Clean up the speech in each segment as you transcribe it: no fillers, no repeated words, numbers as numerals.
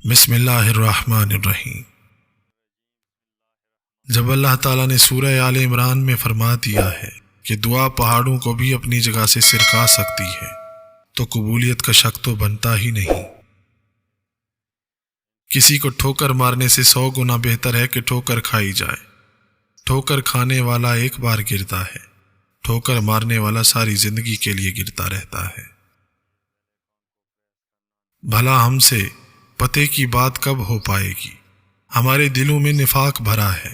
بسم اللہ الرحمن الرحیم۔ جب اللہ تعالیٰ نے سورہ آل عمران میں فرما دیا ہے کہ دعا پہاڑوں کو بھی اپنی جگہ سے سرکا سکتی ہے، تو قبولیت کا شک تو بنتا ہی نہیں۔ کسی کو ٹھوکر مارنے سے 100 گنا بہتر ہے کہ ٹھوکر کھائی جائے۔ ٹھوکر کھانے والا ایک بار گرتا ہے، ٹھوکر مارنے والا ساری زندگی کے لیے گرتا رہتا ہے۔ بھلا ہم سے پتے کی بات کب ہو پائے گی؟ ہمارے دلوں میں نفاق بھرا ہے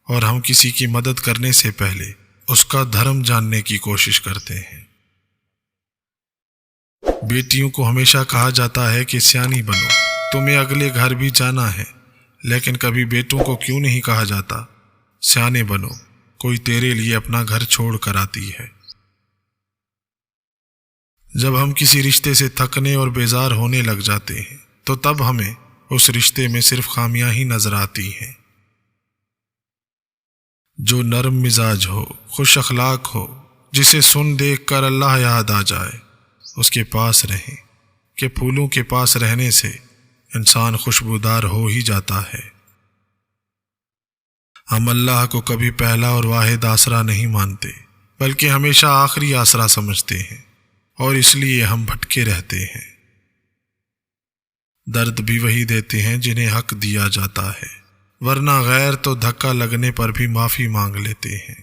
اور ہم کسی کی مدد کرنے سے پہلے اس کا دھرم جاننے کی کوشش کرتے ہیں۔ بیٹیوں کو ہمیشہ کہا جاتا ہے کہ سیانی بنو، تمہیں اگلے گھر بھی جانا ہے، لیکن کبھی بیٹوں کو کیوں نہیں کہا جاتا سیانے بنو، کوئی تیرے لیے اپنا گھر چھوڑ کر آتی ہے۔ جب ہم کسی رشتے سے تھکنے اور بیزار ہونے لگ جاتے ہیں تو تب ہمیں اس رشتے میں صرف خامیاں ہی نظر آتی ہیں۔ جو نرم مزاج ہو، خوش اخلاق ہو، جسے سن دیکھ کر اللہ یاد آ جائے، اس کے پاس رہیں، کہ پھولوں کے پاس رہنے سے انسان خوشبودار ہو ہی جاتا ہے۔ ہم اللہ کو کبھی پہلا اور واحد آسرا نہیں مانتے، بلکہ ہمیشہ آخری آسرا سمجھتے ہیں، اور اس لیے ہم بھٹکے رہتے ہیں۔ درد بھی وہی دیتے ہیں جنہیں حق دیا جاتا ہے، ورنہ غیر تو دھکا لگنے پر بھی معافی مانگ لیتے ہیں۔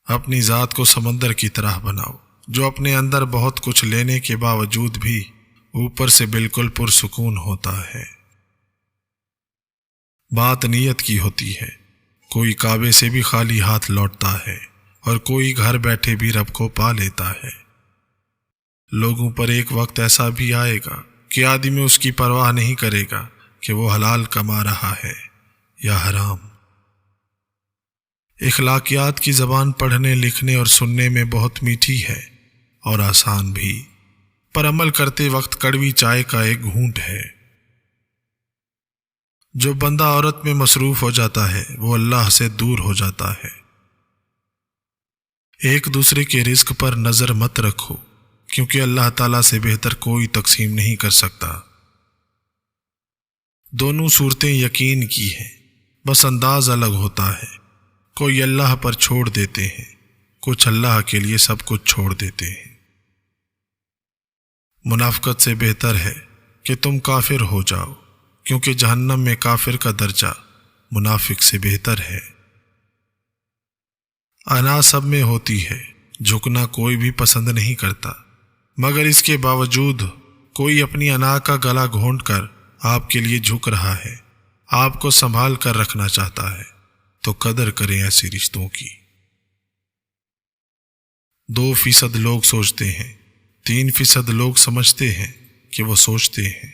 اپنی ذات کو سمندر کی طرح بناؤ، جو اپنے اندر بہت کچھ لینے کے باوجود بھی اوپر سے بالکل پرسکون ہوتا ہے۔ بات نیت کی ہوتی ہے، کوئی کعبے سے بھی خالی ہاتھ لوٹتا ہے اور کوئی گھر بیٹھے بھی رب کو پا لیتا ہے۔ لوگوں پر ایک وقت ایسا بھی آئے گا کہ آدمی اس کی پرواہ نہیں کرے گا کہ وہ حلال کما رہا ہے یا حرام۔ اخلاقیات کی زبان پڑھنے، لکھنے اور سننے میں بہت میٹھی ہے اور آسان بھی، پر عمل کرتے وقت کڑوی چائے کا ایک گھونٹ ہے۔ جو بندہ عورت میں مصروف ہو جاتا ہے وہ اللہ سے دور ہو جاتا ہے۔ ایک دوسرے کے رزق پر نظر مت رکھو، کیونکہ اللہ تعالیٰ سے بہتر کوئی تقسیم نہیں کر سکتا۔ دونوں صورتیں یقین کی ہیں، بس انداز الگ ہوتا ہے۔ کوئی اللہ پر چھوڑ دیتے ہیں، کچھ اللہ کے لیے سب کچھ چھوڑ دیتے ہیں۔ منافقت سے بہتر ہے کہ تم کافر ہو جاؤ، کیونکہ جہنم میں کافر کا درجہ منافق سے بہتر ہے۔ انا سب میں ہوتی ہے، جھکنا کوئی بھی پسند نہیں کرتا، مگر اس کے باوجود کوئی اپنی انا کا گلا گھونٹ کر آپ کے لیے جھک رہا ہے، آپ کو سنبھال کر رکھنا چاہتا ہے، تو قدر کریں ایسے رشتوں کی۔ 2% لوگ سوچتے ہیں، 3% لوگ سمجھتے ہیں کہ وہ سوچتے ہیں،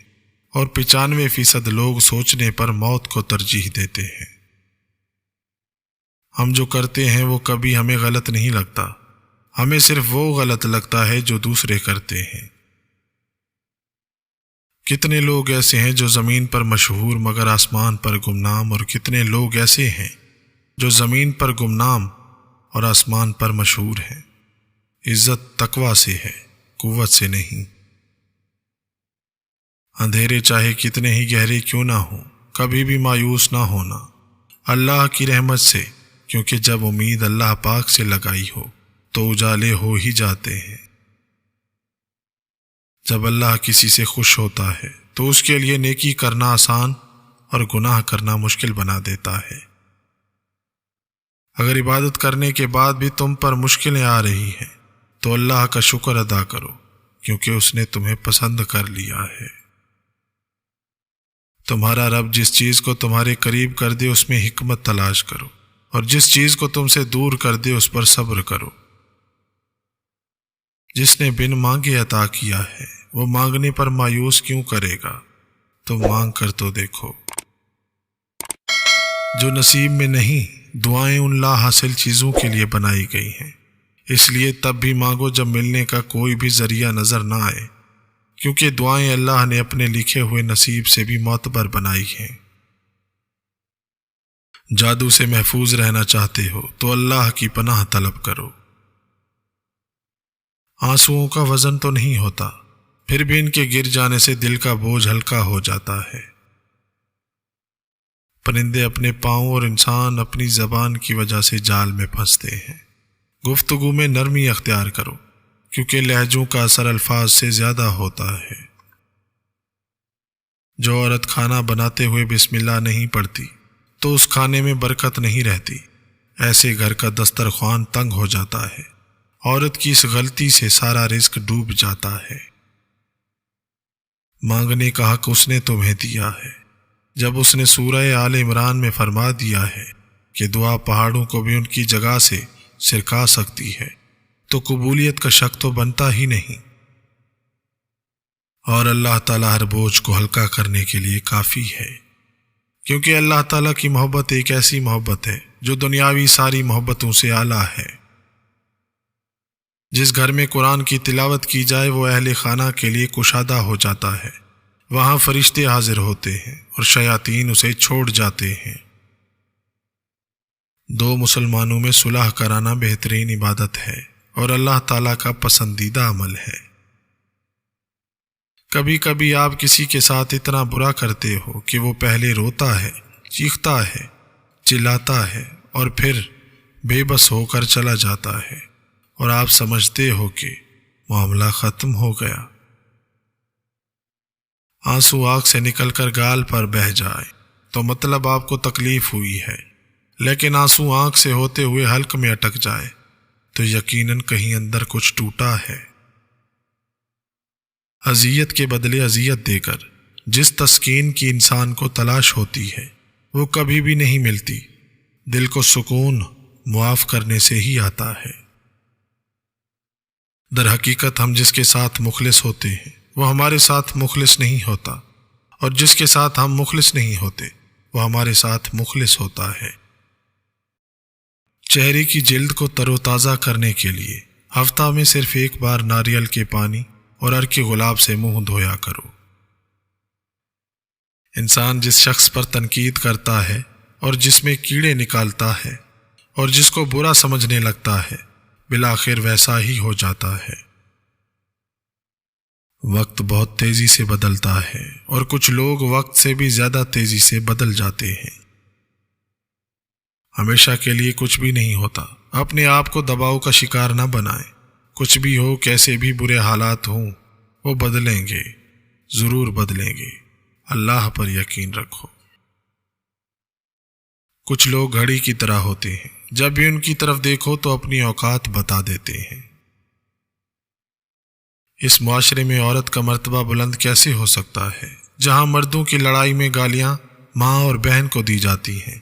اور 95% لوگ سوچنے پر موت کو ترجیح دیتے ہیں۔ ہم جو کرتے ہیں وہ کبھی ہمیں غلط نہیں لگتا، ہمیں صرف وہ غلط لگتا ہے جو دوسرے کرتے ہیں۔ کتنے لوگ ایسے ہیں جو زمین پر مشہور مگر آسمان پر گمنام، اور کتنے لوگ ایسے ہیں جو زمین پر گمنام اور آسمان پر مشہور ہیں۔ عزت تقویٰ سے ہے، قوت سے نہیں۔ اندھیرے چاہے کتنے ہی گہرے کیوں نہ ہوں، کبھی بھی مایوس نہ ہونا اللہ کی رحمت سے، کیونکہ جب امید اللہ پاک سے لگائی ہو تو اجالے ہو ہی جاتے ہیں۔ جب اللہ کسی سے خوش ہوتا ہے تو اس کے لیے نیکی کرنا آسان اور گناہ کرنا مشکل بنا دیتا ہے۔ اگر عبادت کرنے کے بعد بھی تم پر مشکلیں آ رہی ہیں تو اللہ کا شکر ادا کرو، کیونکہ اس نے تمہیں پسند کر لیا ہے۔ تمہارا رب جس چیز کو تمہارے قریب کر دے اس میں حکمت تلاش کرو، اور جس چیز کو تم سے دور کر دے اس پر صبر کرو۔ جس نے بن مانگے عطا کیا ہے وہ مانگنے پر مایوس کیوں کرے گا؟ تم مانگ کر تو دیکھو۔ جو نصیب میں نہیں، دعائیں ان لا حاصل چیزوں کے لیے بنائی گئی ہیں، اس لیے تب بھی مانگو جب ملنے کا کوئی بھی ذریعہ نظر نہ آئے، کیونکہ دعائیں اللہ نے اپنے لکھے ہوئے نصیب سے بھی معتبر بنائی ہیں۔ جادو سے محفوظ رہنا چاہتے ہو تو اللہ کی پناہ طلب کرو۔ آنسوؤں کا وزن تو نہیں ہوتا، پھر بھی ان کے گر جانے سے دل کا بوجھ ہلکا ہو جاتا ہے۔ پرندے اپنے پاؤں اور انسان اپنی زبان کی وجہ سے جال میں پھنستے ہیں۔ گفتگو میں نرمی اختیار کرو، کیونکہ لہجوں کا اثر الفاظ سے زیادہ ہوتا ہے۔ جو عورت کھانا بناتے ہوئے بسم اللہ نہیں پڑھتی تو اس کھانے میں برکت نہیں رہتی۔ ایسے گھر کا دسترخوان تنگ ہو جاتا ہے۔ عورت کی اس غلطی سے سارا رزق ڈوب جاتا ہے۔ مانگنے کا حق اس نے تمہیں دیا ہے۔ جب اس نے سورہ آل عمران میں فرما دیا ہے کہ دعا پہاڑوں کو بھی ان کی جگہ سے سرکا سکتی ہے، تو قبولیت کا شک تو بنتا ہی نہیں۔ اور اللہ تعالیٰ ہر بوجھ کو ہلکا کرنے کے لیے کافی ہے، کیونکہ اللہ تعالیٰ کی محبت ایک ایسی محبت ہے جو دنیاوی ساری محبتوں سے اعلیٰ ہے۔ جس گھر میں قرآن کی تلاوت کی جائے وہ اہل خانہ کے لیے کشادہ ہو جاتا ہے۔ وہاں فرشتے حاضر ہوتے ہیں اور شیاطین اسے چھوڑ جاتے ہیں۔ دو مسلمانوں میں صلح کرانا بہترین عبادت ہے اور اللہ تعالیٰ کا پسندیدہ عمل ہے۔ کبھی کبھی آپ کسی کے ساتھ اتنا برا کرتے ہو کہ وہ پہلے روتا ہے، چیختا ہے، چلاتا ہے اور پھر بے بس ہو کر چلا جاتا ہے، اور آپ سمجھتے ہو کہ معاملہ ختم ہو گیا۔ آنسو آنکھ سے نکل کر گال پر بہہ جائے تو مطلب آپ کو تکلیف ہوئی ہے، لیکن آنسو آنکھ سے ہوتے ہوئے حلق میں اٹک جائے تو یقیناً کہیں اندر کچھ ٹوٹا ہے۔ اذیت کے بدلے اذیت دے کر جس تسکین کی انسان کو تلاش ہوتی ہے وہ کبھی بھی نہیں ملتی۔ دل کو سکون معاف کرنے سے ہی آتا ہے۔ در حقیقت ہم جس کے ساتھ مخلص ہوتے ہیں وہ ہمارے ساتھ مخلص نہیں ہوتا، اور جس کے ساتھ ہم مخلص نہیں ہوتے وہ ہمارے ساتھ مخلص ہوتا ہے۔ چہرے کی جلد کو تر و تازہ کرنے کے لیے ہفتہ میں صرف ایک بار ناریل کے پانی اور عرق گلاب سے منہ دھویا کرو۔ انسان جس شخص پر تنقید کرتا ہے اور جس میں کیڑے نکالتا ہے اور جس کو برا سمجھنے لگتا ہے بالآخر ویسا ہی ہو جاتا ہے۔ وقت بہت تیزی سے بدلتا ہے اور کچھ لوگ وقت سے بھی زیادہ تیزی سے بدل جاتے ہیں۔ ہمیشہ کے لیے کچھ بھی نہیں ہوتا۔ اپنے آپ کو دباؤ کا شکار نہ بنائیں۔ کچھ بھی ہو، کیسے بھی برے حالات ہوں، وہ بدلیں گے، ضرور بدلیں گے۔ اللہ پر یقین رکھو۔ کچھ لوگ گھڑی کی طرح ہوتے ہیں، جب بھی ان کی طرف دیکھو تو اپنی اوقات بتا دیتے ہیں۔ اس معاشرے میں عورت کا مرتبہ بلند کیسے ہو سکتا ہے جہاں مردوں کی لڑائی میں گالیاں ماں اور بہن کو دی جاتی ہیں،